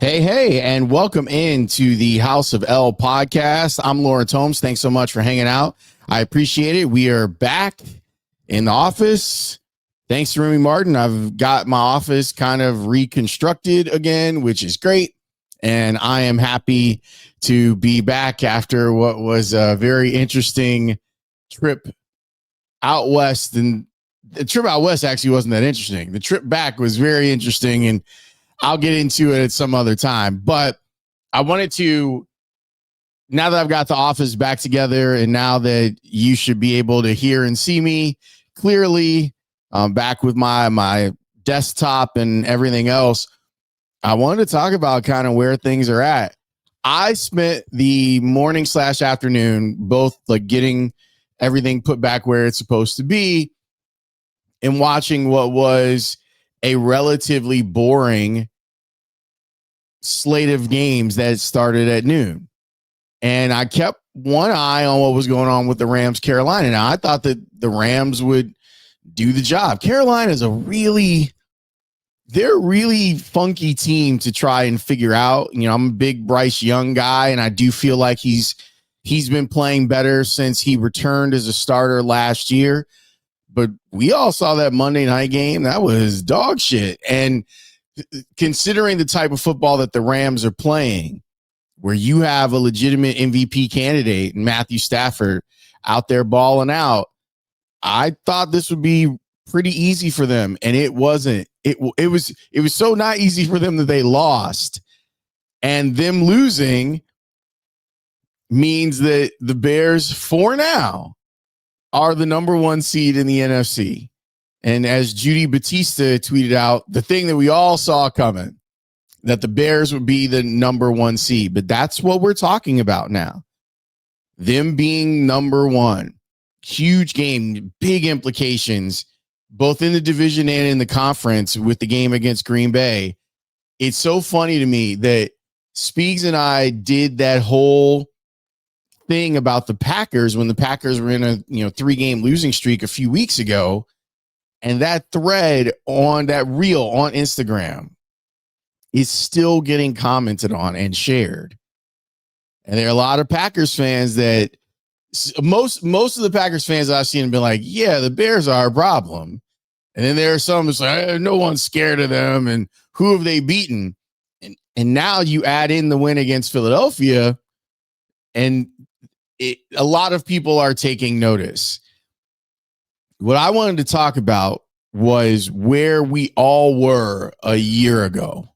Hey, and welcome into the House of L podcast. I'm Laurence. Thanks so much for hanging out. I appreciate it. We are back in the office. Thanks to Remy Martin. I've got my office kind of reconstructed again, which is great. And I am happy to be back after what was a very interesting trip out west. And the trip out west actually wasn't that interesting. The trip back was very interesting, and I'll get into it at some other time. But I wanted to, now that I've got the office back together and now that you should be able to hear and see me clearly, back with my desktop and everything else, I wanted to talk about kind of where things are at. I spent the morning / afternoon both like getting everything put back where it's supposed to be and watching what was a relatively boring slate of games that started at noon. And I kept one eye on what was going on with the Rams Carolina. Now, I thought that the Rams would do the job. Carolina is they're a really funky team to try and figure out. You know, I'm a big Bryce Young guy, and I do feel like he's been playing better since he returned as a starter last year. But we all saw that Monday night game. That was dog shit. And considering the type of football that the Rams are playing, where you have a legitimate MVP candidate, Matthew Stafford, out there balling out, I thought this would be pretty easy for them, and it wasn't. It was so not easy for them that they lost, and them losing means that the Bears, for now, are the number one seed in the NFC. And as Judy Batista tweeted out, the thing that we all saw coming, that the Bears would be the number one seed. But that's what we're talking about now. Them being number one. Huge game, big implications, both in the division and in the conference with the game against Green Bay. It's so funny to me that Speaks and I did that whole thing about the Packers when the Packers were in a 3-game losing streak a few weeks ago. And that thread on that reel on Instagram is still getting commented on and shared. And there are a lot of Packers fans that most of the Packers fans I've seen have been like, yeah, the Bears are a problem. And then there are some that's like, no one's scared of them. And who have they beaten? And now you add in the win against Philadelphia, and a lot of people are taking notice. What I wanted to talk about was where we all were a year ago.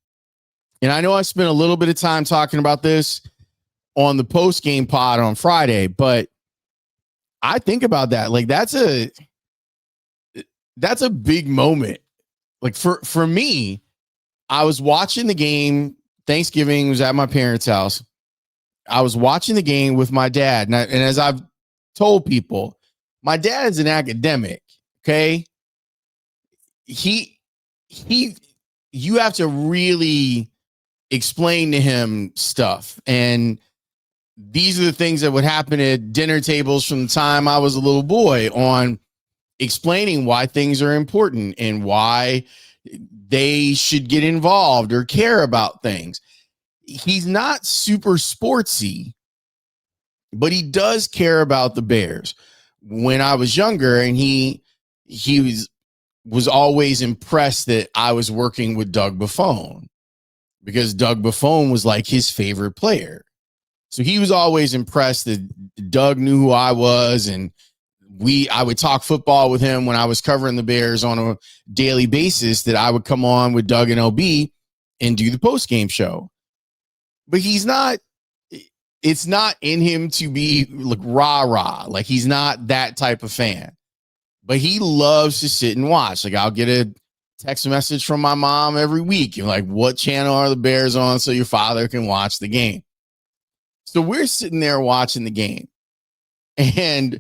And I know I spent a little bit of time talking about this on the post-game pod on Friday, but I think about that. Like, that's a big moment. Like for me, I was watching the game. Thanksgiving was at my parents' house. I was watching the game with my dad. And as I've told people, my dad's an academic, okay? You have to really explain to him stuff. And these are the things that would happen at dinner tables from the time I was a little boy, on explaining why things are important and why they should get involved or care about things. He's not super sportsy, but he does care about the Bears. When I was younger, and he was always impressed that I was working with Doug Buffon, because Doug Buffon was like his favorite player. So he was always impressed that Doug knew who I was, and I would talk football with him when I was covering the Bears on a daily basis, that I would come on with Doug and LB and do the post-game show. But it's not in him to be like rah-rah. Like, he's not that type of fan. But he loves to sit and watch. Like, I'll get a text message from my mom every week. You're like, what channel are the Bears on so your father can watch the game? So we're sitting there watching the game. And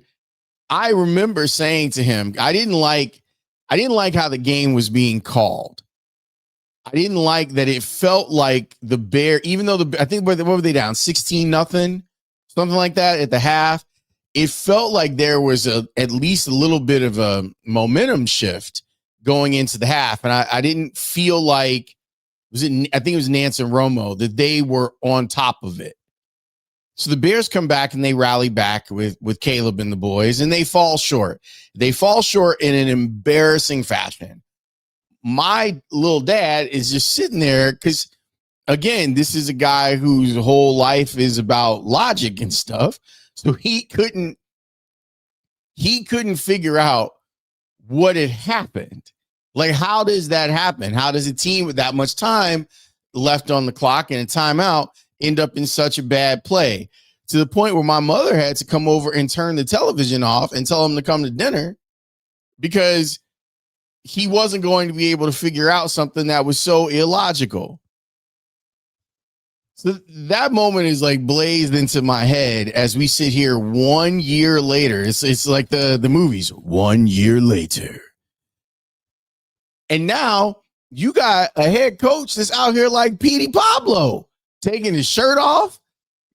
I remember saying to him, I didn't like how the game was being called. I didn't like that it felt like the Bear, even though I think, what were they down? 16-0, something like that at the half. It felt like there was at least a little bit of a momentum shift going into the half. And I didn't feel like I think it was Nance and Romo, that they were on top of it. So the Bears come back and they rally back with Caleb and the boys, and they fall short. They fall short in an embarrassing fashion. My little dad is just sitting there because, again, this is a guy whose whole life is about logic and stuff. So he couldn't figure out what had happened. Like, how does that happen? How does a team with that much time left on the clock and a timeout end up in such a bad play? To the point where my mother had to come over and turn the television off and tell him to come to dinner because he wasn't going to be able to figure out something that was so illogical. So that moment is like blazed into my head as we sit here 1 year later. It's like the movies, 1 year later. And now you got a head coach that's out here like Petey Pablo, taking his shirt off,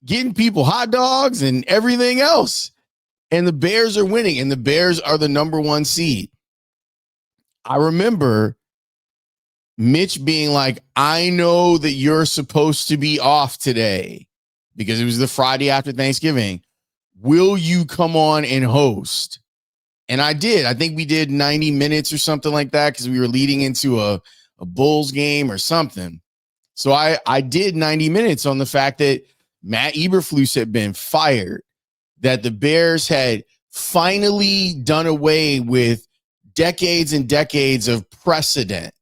getting people hot dogs and everything else. And the Bears are winning, and the Bears are the number 1 seed. I remember Mitch being like, I know that you're supposed to be off today because it was the Friday after Thanksgiving. Will you come on and host? And I did. I think we did 90 minutes or something like that because we were leading into a Bulls game or something. So I did 90 minutes on the fact that Matt Eberflus had been fired, that the Bears had finally done away with decades and decades of precedent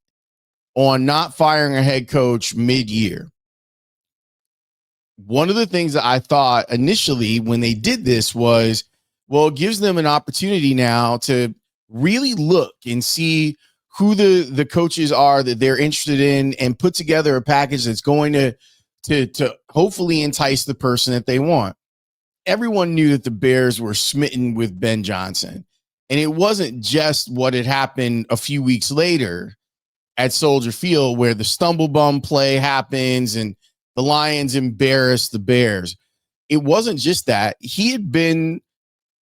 on not firing a head coach mid-year. One of the things that I thought initially when they did this was, well, it gives them an opportunity now to really look and see who the coaches are that they're interested in and put together a package that's going to hopefully entice the person that they want. Everyone knew that the Bears were smitten with Ben Johnson. And it wasn't just what had happened a few weeks later at Soldier Field where the stumble bum play happens and the Lions embarrass the Bears. It wasn't just that. He had been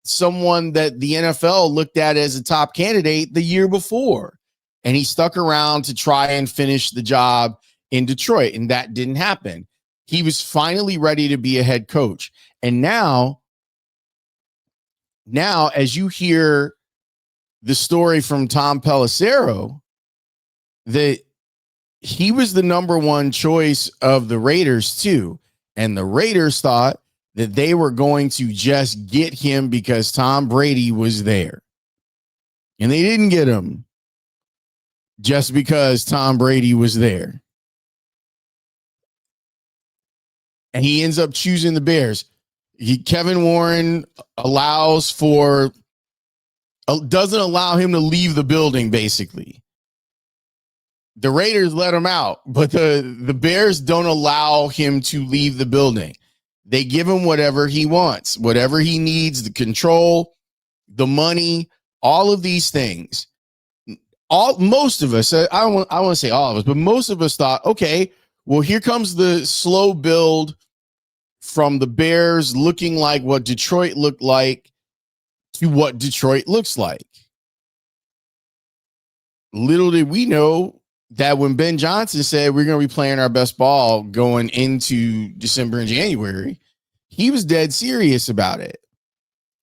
someone that the NFL looked at as a top candidate the year before. And he stuck around to try and finish the job in Detroit. And that didn't happen. He was finally ready to be a head coach. And now as you hear the story from Tom Pelissero, that he was the number 1 choice of the Raiders too. And the Raiders thought that they were going to just get him because Tom Brady was there. And they didn't get him just because Tom Brady was there. And he ends up choosing the Bears. Kevin Warren doesn't allow him to leave the building, basically. The Raiders let him out, but the Bears don't allow him to leave the building. They give him whatever he wants, whatever he needs, the control, the money, all of these things. Most of us, I want to say all of us, but most of us thought, okay, well, here comes the slow build from the Bears looking like what Detroit looked like to what Detroit looks like. Little did we know that when Ben Johnson said we're going to be playing our best ball going into December and January, he was dead serious about it.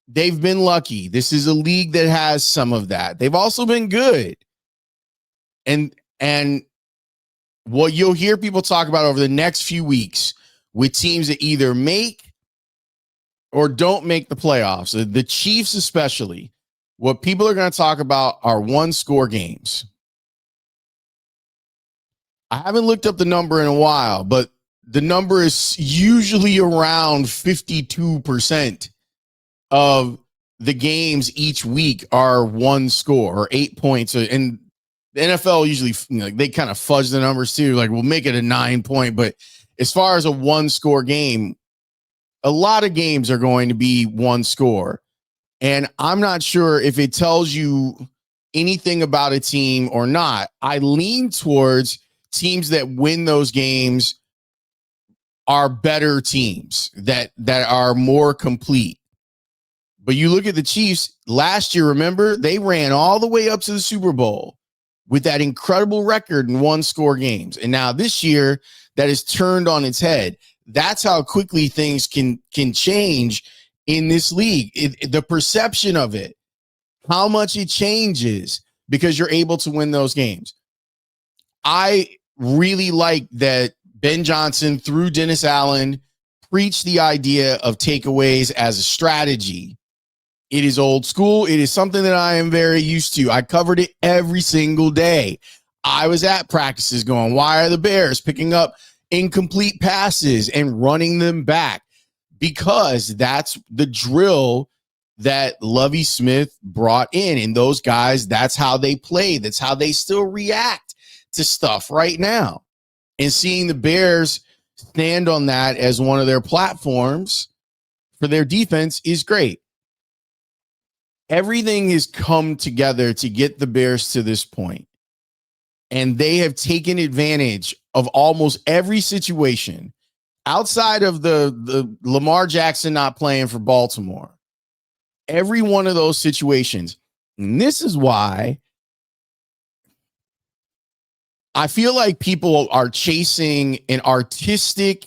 They've been lucky. This is a league that has some of that. They've also been good. And what you'll hear people talk about over the next few weeks with teams that either make or don't make the playoffs, the Chiefs especially, what people are going to talk about are 1-score games. I haven't looked up the number in a while, but the number is usually around 52% of the games each week are 1 score or 8 points. And the NFL usually, they kind of fudge the numbers too. Like, we'll make it a 9-point, but as far as a 1-score game, a lot of games are going to be 1 score. And I'm not sure if it tells you anything about a team or not. I lean towards teams that win those games are better teams that are more complete. But you look at the Chiefs last year, remember, they ran all the way up to the Super Bowl. with that incredible record in one-score games. And now this year, that is turned on its head. That's how quickly things can change in this league. The perception of it, how much it changes because you're able to win those games. I really like that Ben Johnson, through Dennis Allen, preached the idea of takeaways as a strategy. It is old school. It is something that I am very used to. I covered it every single day. I was at practices going, why are the Bears picking up incomplete passes and running them back? Because that's the drill that Lovie Smith brought in. And those guys, that's how they play. That's how they still react to stuff right now. And seeing the Bears stand on that as one of their platforms for their defense is great. Everything has come together to get the Bears to this point. And they have taken advantage of almost every situation outside of the Lamar Jackson not playing for Baltimore. Every one of those situations. And this is why I feel like people are chasing an artistic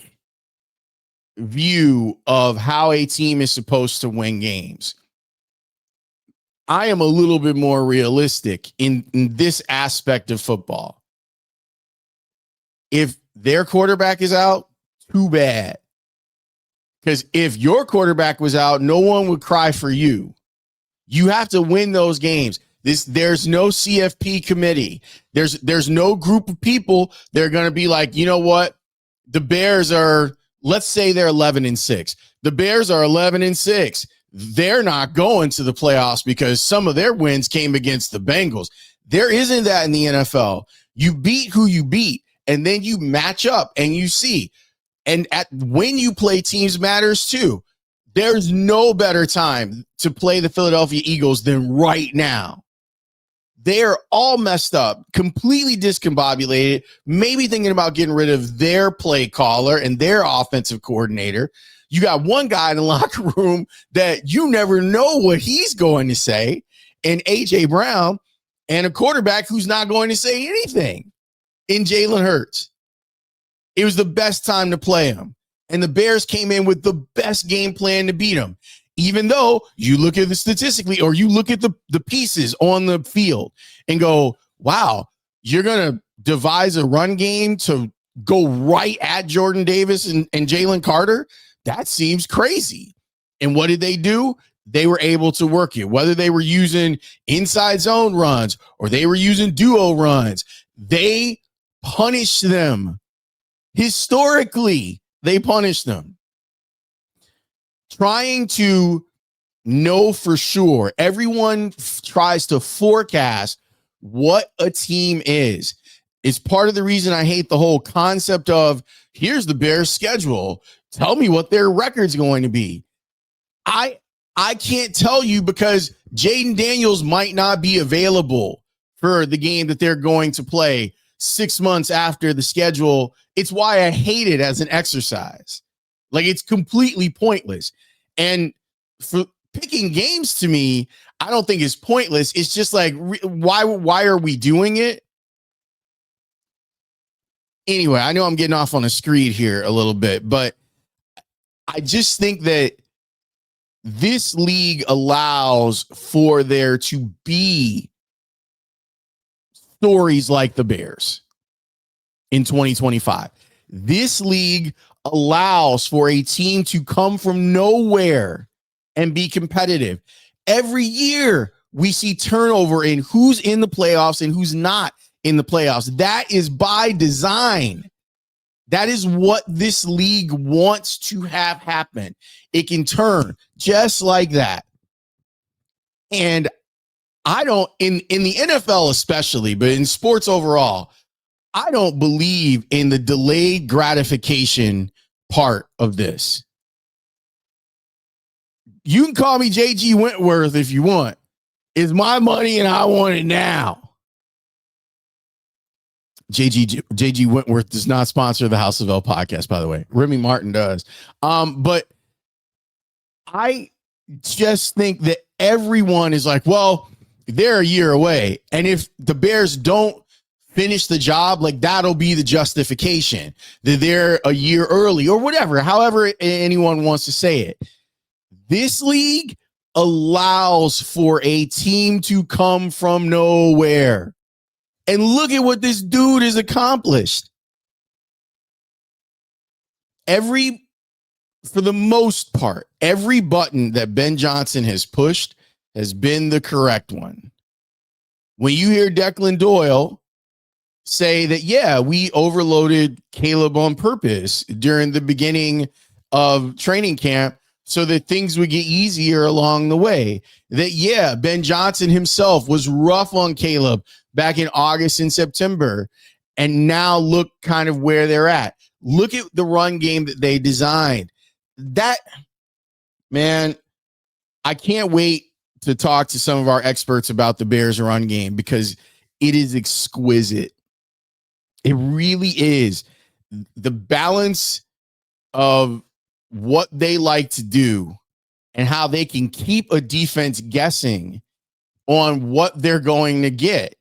view of how a team is supposed to win games. I am a little bit more realistic in this aspect of football. If their quarterback is out, too bad. Because if your quarterback was out, no one would cry for you. You have to win those games. There's no CFP committee. There's no group of people that are going to be like, you know what? The Bears are, let's say they're 11-6. The Bears are 11-6. They're not going to the playoffs because some of their wins came against the Bengals. There isn't that in the NFL. You beat who you beat, and then you match up and you see. And when you play teams matters too. There's no better time to play the Philadelphia Eagles than right now. They're all messed up, completely discombobulated, maybe thinking about getting rid of their play caller and their offensive coordinator. You got one guy in the locker room that you never know what he's going to say, and A.J. Brown, and a quarterback who's not going to say anything in Jalen Hurts. It was the best time to play him. And the Bears came in with the best game plan to beat him. Even though you look at the statistically, or you look at the pieces on the field and go, wow, you're going to devise a run game to go right at Jordan Davis and Jalen Carter? That seems crazy. And what did they do? They were able to work it. Whether they were using inside zone runs or they were using duo runs, they punished them. Historically, they punished them. Trying to know for sure, everyone tries to forecast what a team is. It's part of the reason I hate the whole concept of, here's the Bears' schedule. Tell me what their record's going to be. I can't tell you because Jaden Daniels might not be available for the game that they're going to play 6 months after the schedule. It's why I hate it as an exercise. Like, it's completely pointless. And for picking games, to me, I don't think it's pointless. It's just like, why are we doing it? Anyway, I know I'm getting off on a screed here a little bit, but I just think that this league allows for there to be stories like the Bears in 2025. This league allows for a team to come from nowhere and be competitive. Every year we see turnover in who's in the playoffs and who's not in the playoffs. That is by design. That is what this league wants to have happen. It can turn just like that. And I don't, in the NFL especially, but in sports overall, I don't believe in the delayed gratification part of this. You can call me JG Wentworth if you want. It's my money and I want it now. JG Wentworth does not sponsor the House of L podcast, by the way. Remy Martin does. But I just think that everyone is like, well, they're a year away. And if the Bears don't finish the job, like that'll be the justification that they're a year early or whatever, however anyone wants to say it. This league allows for a team to come from nowhere. And look at what this dude has accomplished. For the most part, every button that Ben Johnson has pushed has been the correct one. When you hear Declan Doyle say that, yeah, we overloaded Caleb on purpose during the beginning of training camp so that things would get easier along the way. That, yeah, Ben Johnson himself was rough on Caleb back in August and September. And now look kind of where they're at. Look at the run game that they designed. That, man, I can't wait to talk to some of our experts about the Bears run game because it is exquisite. It really is. The balance of what they like to do and how they can keep a defense guessing on what they're going to get.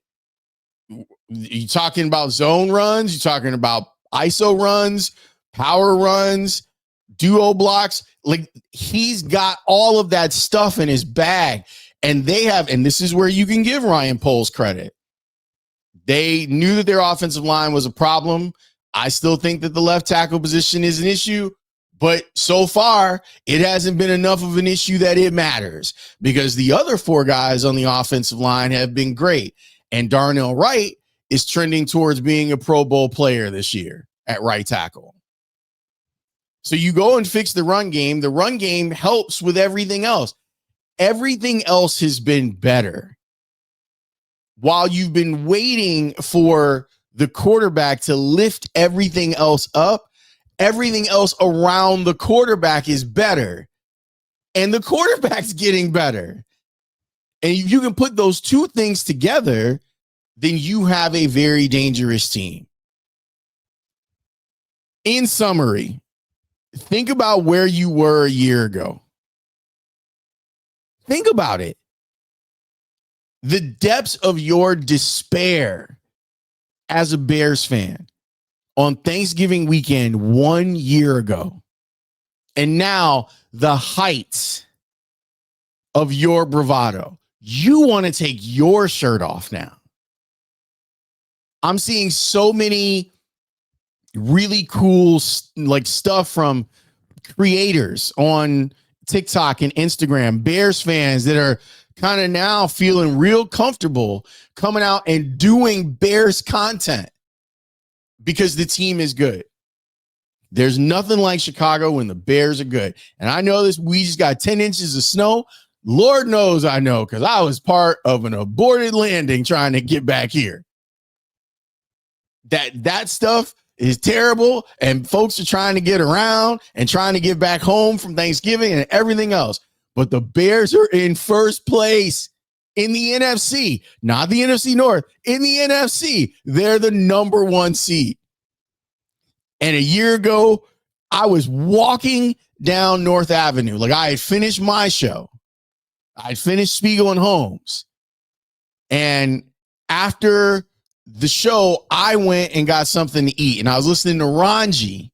You're talking about zone runs, you're talking about ISO runs, power runs, duo blocks. Like, he's got all of that stuff in his bag. And they have, and this is where you can give Ryan Poles credit. They knew that their offensive line was a problem. I still think that the left tackle position is an issue, but so far it hasn't been enough of an issue that it matters because the other four guys on the offensive line have been great. And Darnell Wright is trending towards being a Pro Bowl player this year at right tackle. So you go and fix the run game. The run game helps with everything else. Everything else has been better. While you've been waiting for the quarterback to lift everything else up, everything else around the quarterback is better. And the quarterback's getting better. And if you can put those two things together, then you have a very dangerous team. In summary, think about where you were a year ago. Think about it. The depths of your despair as a Bears fan on Thanksgiving weekend 1 year ago. And now the heights of your bravado. You want to take your shirt off now. I'm seeing so many really cool stuff from creators on TikTok and Instagram, Bears fans that are kind of now feeling real comfortable coming out and doing Bears content because the team is good. There's nothing like Chicago when the Bears are good. And I know this, we just got 10 inches of snow. Lord knows I know because I was part of an aborted landing trying to get back here. That stuff is terrible, and folks are trying to get around and trying to get back home from Thanksgiving and everything else. But the Bears are in first place in the NFC, not the NFC North, in the NFC. They're the number one seed. And a year ago, I was walking down North Avenue. Like, I had finished my show. I finished Spiegel and Holmes. And after the show, I went and got something to eat. And I was listening to Ranji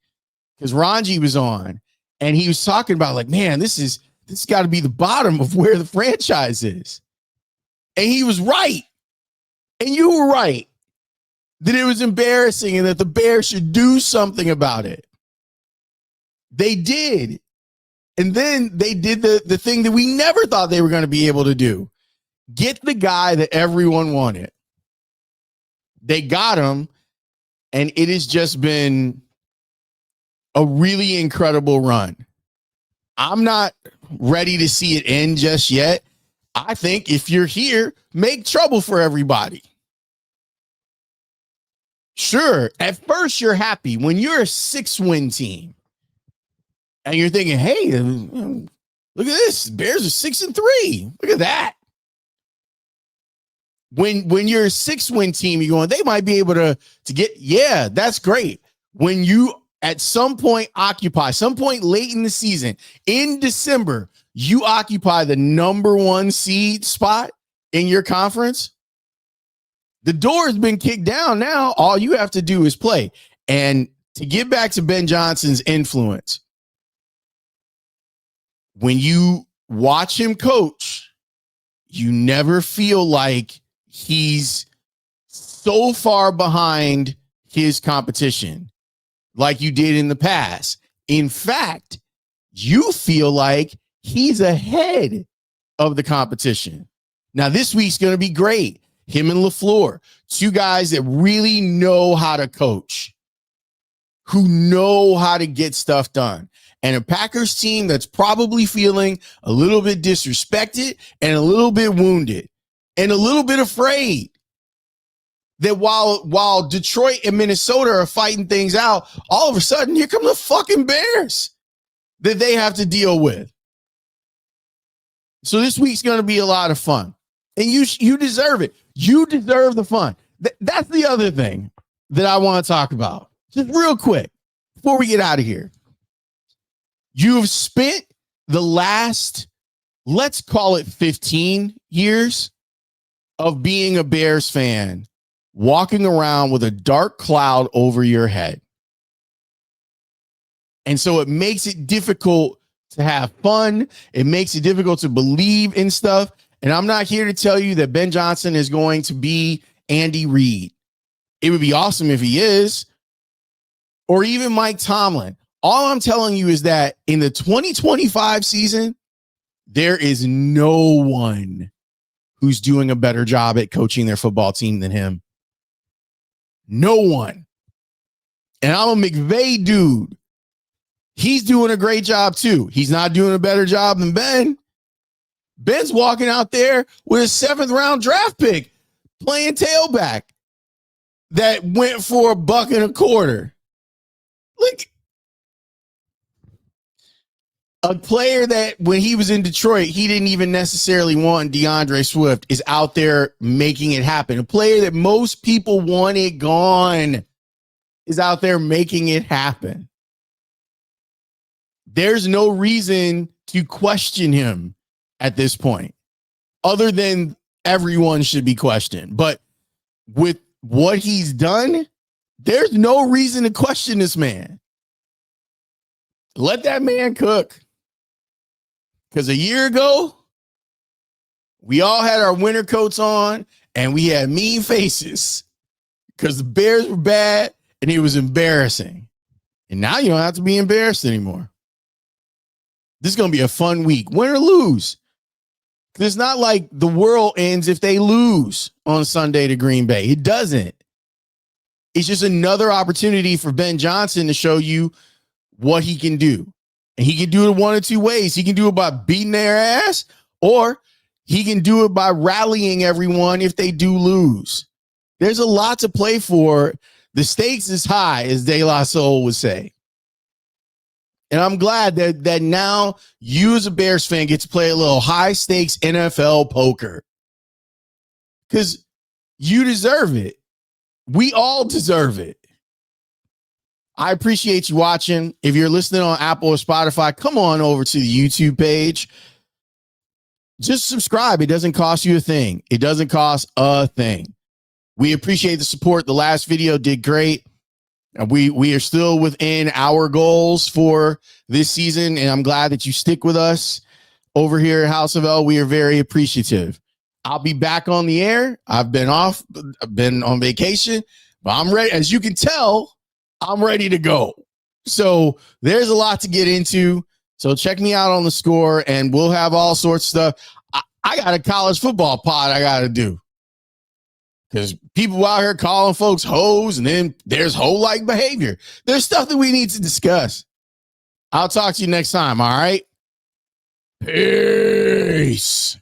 because Ranji was on. And he was talking about, like, man, this got to be the bottom of where the franchise is. And he was right. And you were right that it was embarrassing and that the Bears should do something about it. They did. And then they did the thing that we never thought they were going to be able to do. Get the guy that everyone wanted. They got him, and it has just been a really incredible run. I'm not ready to see it end just yet. I think if you're here, make trouble for everybody. Sure, at first you're happy when you're a 6-win team. And you're thinking, hey, look at this. Bears are 6-3. Look at that. When you're a 6-win team, you're going, they might be able to get, yeah, that's great. When you at some point late in the season, in December, you occupy the number one seed spot, in your conference, the door has been kicked down. Now, all you have to do is play. And to get back to Ben Johnson's influence, when you watch him coach, you never feel like he's so far behind his competition like you did in the past. In fact, you feel like he's ahead of the competition. Now, this week's going to be great. Him and LaFleur, two guys that really know how to coach, who know how to get stuff done. And a Packers team that's probably feeling a little bit disrespected and a little bit wounded and a little bit afraid that while Detroit and Minnesota are fighting things out, all of a sudden, here come the fucking Bears that they have to deal with. So this week's going to be a lot of fun. And you deserve it. You deserve the fun. That's the other thing that I want to talk about. Just real quick, before we get out of here. You've spent the last, let's call it 15 years of being a Bears fan, walking around with a dark cloud over your head. And so it makes it difficult to have fun. It makes it difficult to believe in stuff. And I'm not here to tell you that Ben Johnson is going to be Andy Reid. It would be awesome if he is, or even Mike Tomlin. All I'm telling you is that in the 2025 season, there is no one who's doing a better job at coaching their football team than him. No one. And I'm a McVay dude. He's doing a great job too. He's not doing a better job than Ben. Ben's walking out there with a 7th round draft pick playing tailback that went for $1.25. Look, a player that when he was in Detroit, he didn't even necessarily want DeAndre Swift is out there making it happen. A player that most people wanted gone is out there making it happen. There's no reason to question him at this point, other than everyone should be questioned. But with what he's done, there's no reason to question this man. Let that man cook. Because a year ago, we all had our winter coats on and we had mean faces because the Bears were bad and it was embarrassing. And now you don't have to be embarrassed anymore. This is going to be a fun week, win or lose. It's not like the world ends if they lose on Sunday to Green Bay. It doesn't. It's just another opportunity for Ben Johnson to show you what he can do. And he can do it one of two ways. He can do it by beating their ass, or he can do it by rallying everyone if they do lose. There's a lot to play for. The stakes is high, as De La Soul would say. And I'm glad that now you as a Bears fan get to play a little high stakes NFL poker. Because you deserve it. We all deserve it. I appreciate you watching. If you're listening on Apple or Spotify, come on over to the YouTube page. Just subscribe. It doesn't cost you a thing. It doesn't cost a thing. We appreciate the support. The last video did great. We are still within our goals for this season, and I'm glad that you stick with us over here at House of L. We are very appreciative. I'll be back on the air. I've been off. I've been on vacation, but I'm ready. As you can tell, I'm ready to go. So there's a lot to get into. So check me out on the Score, and we'll have all sorts of stuff. I got a college football pod I got to do. Because people out here calling folks hoes, and then there's hoe-like behavior. There's stuff that we need to discuss. I'll talk to you next time, all right? Peace.